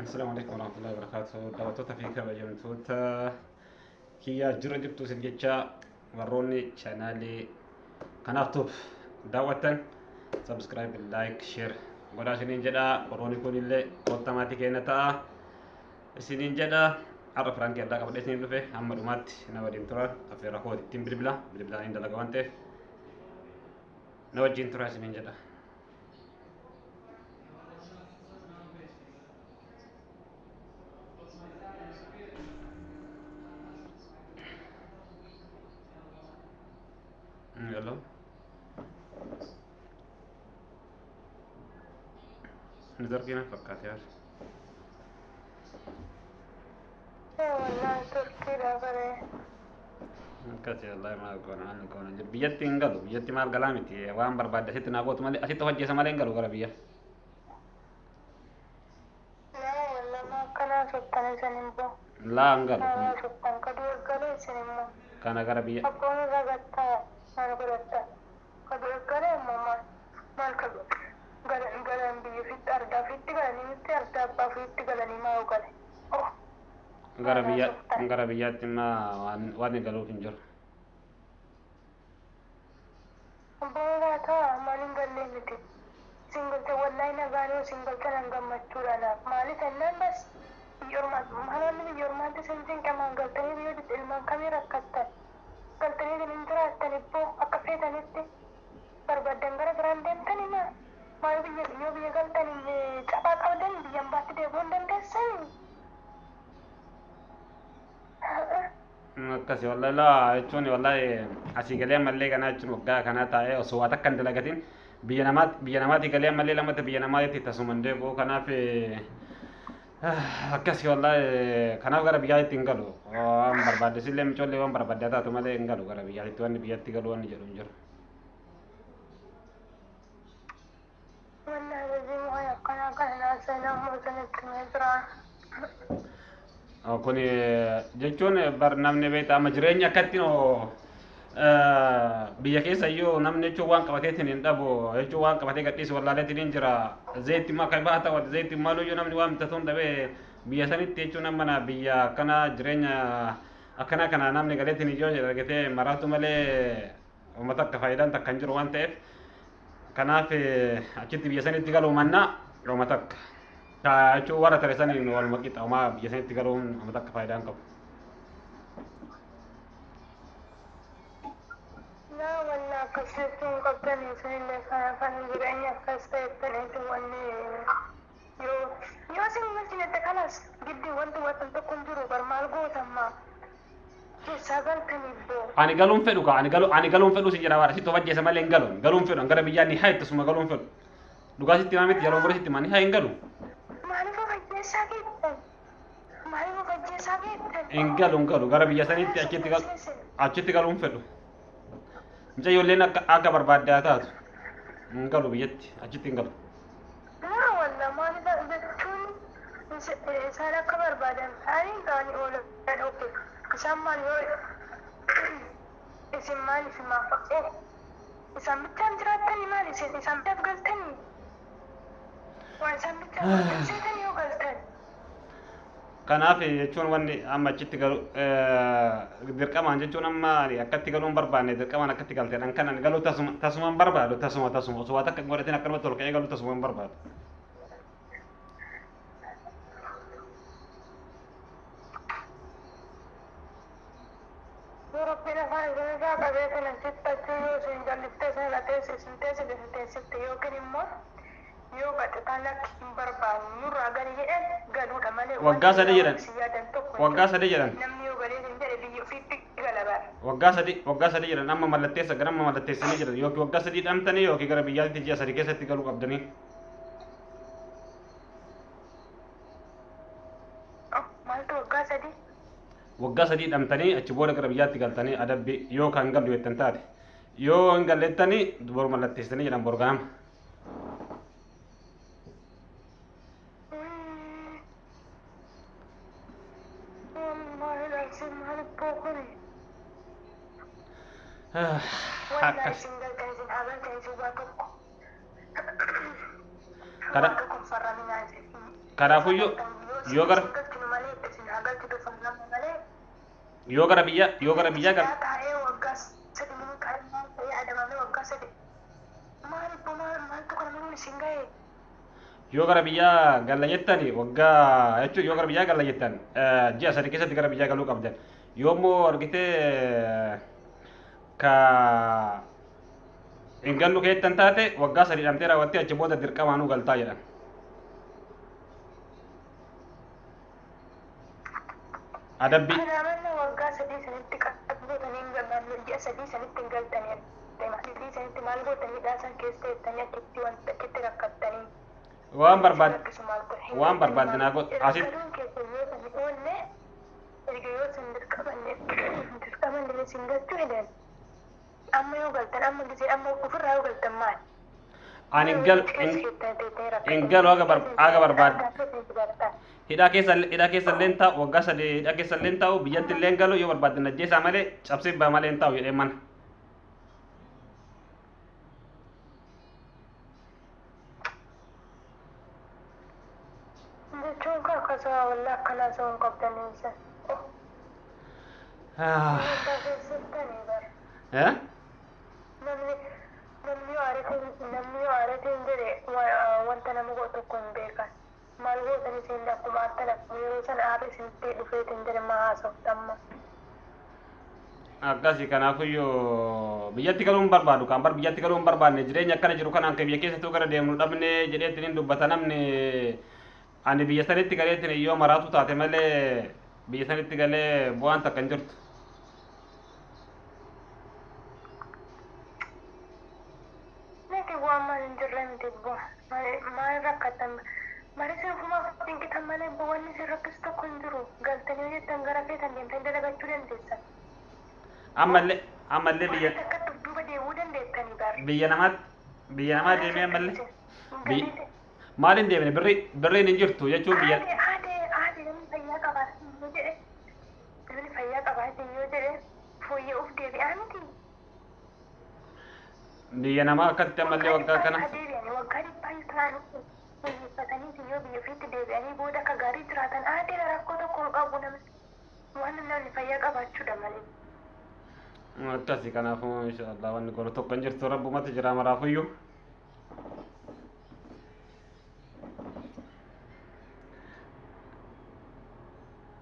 السلام عليكم ورحمة الله وبركاته. دعوتوتا في كبا جمتوتا كيا جرى جبتو سنجتشا وروني شانالي كنافتوب دعوتا سبسكرايب لايك شير ولا سنين جدا وروني كون اللي اوتوماتيك نتا سنين جدا عرف رانك يدا قبل سنين لفه هم معلومات نودين ترى افيرا هو تيم بريبلا عند لغوانته نوجين ترى سنين جدا يلا نظر كينا فكات يار والله تركي لا بري كاتي الله ما كون بيتي انغلو بيتي مال غلامتي وان برباد ست ناغوت مال اسيت وجه سمال انغلو غربيه لا والله ما كان سبتني سنمبو لا انغلو ما سبتن كدور كدور سنمبو كان غربيه أكون رغتا أنا برتا كدور كدور ماما مالك galan biyu fit arda fit galani mit arda ba fit galani ma ogale oh غربيه ما وان غلو فينجر bola ta malin galle miti single te wallahi na gano single ta nan gamma turana mali sannan bas yorma mahalani yorma te sentin kama galtani biyo dit ilman kamera katta galtani din intera tanippo akafeta nitti barbadan gara grandem tanima malu biyo galtani capa kaldan biyam batti de bondan desan akkasi wallahi la jechuun wallahi asii galee mallee kanaa jechuun waggaa kanaa taa'ee osoo waa takka hin dalagatin biyya namaati galee mallee lamata biyya namaatti tasuman deebi'u kanaaf akkasi wallahi kanaaf gara biyyaatti hin galu waan barbaaddesillee micoollee waan barbaaddaa taatu malee hin galu gara biyyaatti wanni biyyatti galu wanni jedhu hin jiru. والله الذي ما يقنا كنا سلام وسنت مزرعة kun jechuun bar namni beektaa amma jireenya akkatti biyya keessa iyyuu namni jechuun waan qabateetiin hin dhabu jechuun waan qabatee gadhiisu wallaaleetiin hin jira zayitii maa kan baata wal zayitii maaluu iyyuu namni waan bitatuun dhabee biyya sanitti jechuun amma biyya akkana jireenya akkana kana namni galeetiin iyyuu argatee maraatu malee uummata akka faayidaan takka hin jiru waan ta'eef kanaaf achitti biyya sanitti galuu mannaa uummata akka jechuun warra tareessanii waluma qixxaamaa biyya sanitti galuun uummata akka faayidaan qabu. لا والله كسرتم قبلني سنين لسنة فنجرني كسرتني توني يو سنين خلاص جدي وانت تكون جرو برمال قوتما ani galuun fedhu ka ani galuun fedhu si jedha waara sitti wajjeessa malee hin galuun fedhu gara biyyaa ni haa ittisuma galuun fedhu dhugaa sitti maamiti yeroo bora sitti maa ni haa hin galu hin galu gara biyya sanitti achitti galuun fedhu mucaa ijoolleen akka barbaadde haa taatu hin galu biyyatti achitti hin galu. Isaan akka barbaadan taa'anii ta'anii oolan oke isaan maal yoo isin maal isin maafaqee isaan bittaan jiraatanii maal isin isaan bitaaf galtanii waan isaan bittaan galtanii yoo galtan. Kanaaf jechuun wanni amma achitti galu dirqamaan jechuun amma akkatti galuun barbaanne dirqamaan akkatti galteedhaan kanan galuu tasumaan barbaadu tasuma osoo waa takka godhatiin akkanumatti ol ka'ee galuu tasumaan barbaadu. Europina fare già avete la città io sono già l'intesa la tesi io che io vado talla barbani nurra gari gadu da male waggaa sadii jedhan namni yoo galee hin jedhe biyyo fiitti galaba waggaa sadii jedhan amma mallatteessanii jiran yookiin waggaa sadii dhamtanii yookiin gara biyyaatti ji'a sadii keessatti galuu qabdanii. maaltu waggaa sadii dhamtanii achi booda gara biyyaatti galtanii adabbi yoo kan galu jettan taate yoo hin gallettanii bor mallatteessanii jedhan bor ganama. Kanaafuu yoo gara galchinu malee isin haa galchitu fannama malee yoo gara biyyaa gal taa'ee waggaa sadi minuu qaadnaan ta'ee adamamee waggaa sadi maaltu kana minuu isin ga'e yoo gara biyyaa galla jettani waggaa jechuun yoo gara biyyaa galla jettan ji'a sadii keessatti gara biyyaa galuu qabdan yoo immoo argite ka hin gallu keettan taate waggaa sadii dhamtee raawwattee achi booda dirqamaanuu galtaa jedhan. Adabbii. Kanaafuu waggaa sadii sanitti qabbatanii hin gabaanne ji'a sadii sanitti hin galtanii sadii sanitti maal gootanii dhaasan keessa jettanii achitti wanta achitti rakkattanii. Waan barbaadde naa godhu asitti. Galuun keessa yoo sani oollee erga yoo san dirqamanne isin galchuu hedeen amma yoo galtan amma gisee amma ofirraa yoo galtan maal? Ani hin galu haga barbaadde. Hidhaa keessa illee taa'u waggaa sadii hidhaa keessa illee taa'u biyyatti illee galu yoo barbaadde najjeesaa malee cabsee baa malee hin taa'u jedhee mana. Jechuun kan akkasuma wallee akkanaa osoo hin qabdaniisa. Namni yoo aarate hin jedhe wanta nama godhu tokko hin beekan. Maal gootan isin akkuma artan yeroo sana aarri isinitti dhufeetiin jedhe maa haasoftamma. Akkasii kanaafuyyuu biyyatti galuu hin barbaadu kan bar biyyatti galuu hin barbaanne jireenya akkana jiru kanaan kan biyya keessattuu gara deemnu dhabne jedheetiin hin dubbata namni ani biyya sanitti galeetiin yoo maraatu taate malee biyya sanitti galee bu'aan takka hin jirtu. Nati bu'aan maal hin jirre miti bu'a maal rakkatan marii sin ofumaaf dinqitan malee bu'aan isin rakkisu tokko hin jiru galtanii jettan gara feetan deemtan dalagachuu dandeessan. Ammallee biyya namaa deemee ammallee maaliin deemne birriin hin jirtu jechuun biyya. Namni fayyaa qabaate yoo jedhe fooyya'uuf deebi'aa miti. Biyya namaa akkatti ammallee waggaa kana. Waggaa dhibbaa ta'an fayyeeffatanii yoo biyya ofiitti deebi'anii booda akka gaarii jiraatan adeera rakkoo tokko hin qabu namni waan namni fayyaa qabaachuudha malee. Akkasii kanaafuu inshaallah wanni godhu tokko hin jirtu rabbumatti jira maraafuyyuu.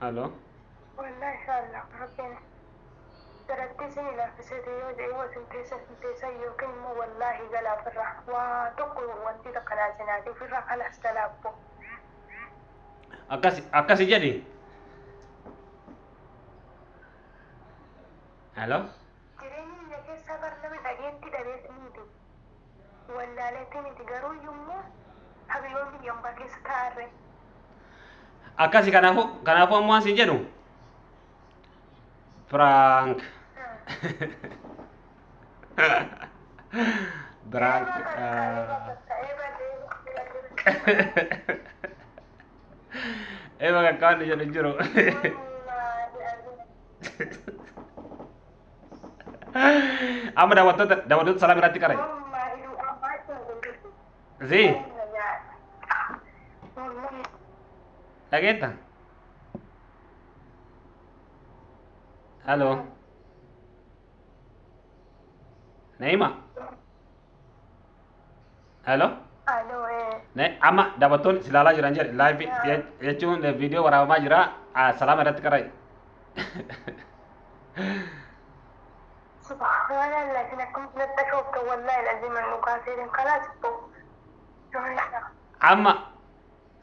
Halo. Wallahi inshaallah rabbiin daratti isin ilaalchisee yoo jedhe yoo isin teessa yookiin immoo wallahi galaa ofirraa waa tokko wanti takkanaa sinaati ofirraa kanas dalaabbo. Akkasi jedhi. Halo. Jireenyi biyya keessaa barname dhageetti dhabees miti. Wallaaleetti miti garuu immoo habiyyoon biyya hambaa keessa taa'arre. Akkasi kanaafuu ammoo asiin jedhu. Prank. Prank. Bakka waan jedhu jiru. Amma daawwattoota salaam irratti qaray. Zii. Dhageetta? Halo. Naima. Halo. Amma daawwattoonni si ilaalaa jiran jedhe live jechuun viidiyoo waraabamaa jira salaama irratti qaray. سبحان الله إنكم نتشوفت والله لازم المقاسين خلاص بو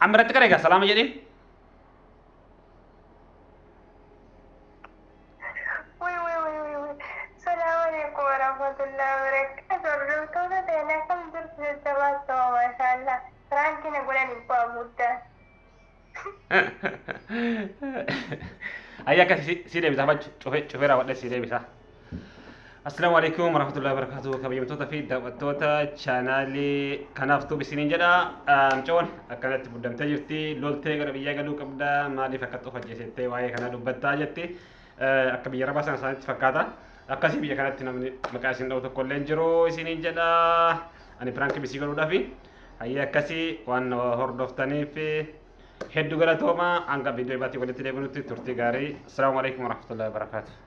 أما رتك رجع سلام جدي وي السلام عليكم ورحمة الله وبركاته رجعتونا ديناكم درس الجواب ما شاء الله فرانكي نقول أنا بامودة أيها سيدي بسا شوفي راوات سيدي بسا السلام عليكم ورحمة الله وبركاته كبيرتوتا في دعوتوتا channelii kanaaftuu bisiniin jedha amcoon akkanatti buddamtee jirti loltee gara biyyaa galuu qabda maaliif akka xufa jeesettee waa'ee kana dubbattaa jetti akka biyya rabaa sana isaanitti fakkaata akkasii biyya kanatti namni maqaa isin dha'u tokko illee jiru isiniin jedha ani piraanki bisii godhuudhaafi hayyee akkasii waan hordoftaniif hedduu galatoomaa hanga viidiyoo baatee walitti deebinutti turtii gaarii. Assalaamu alaikum warahmatullahi wabarakatuh.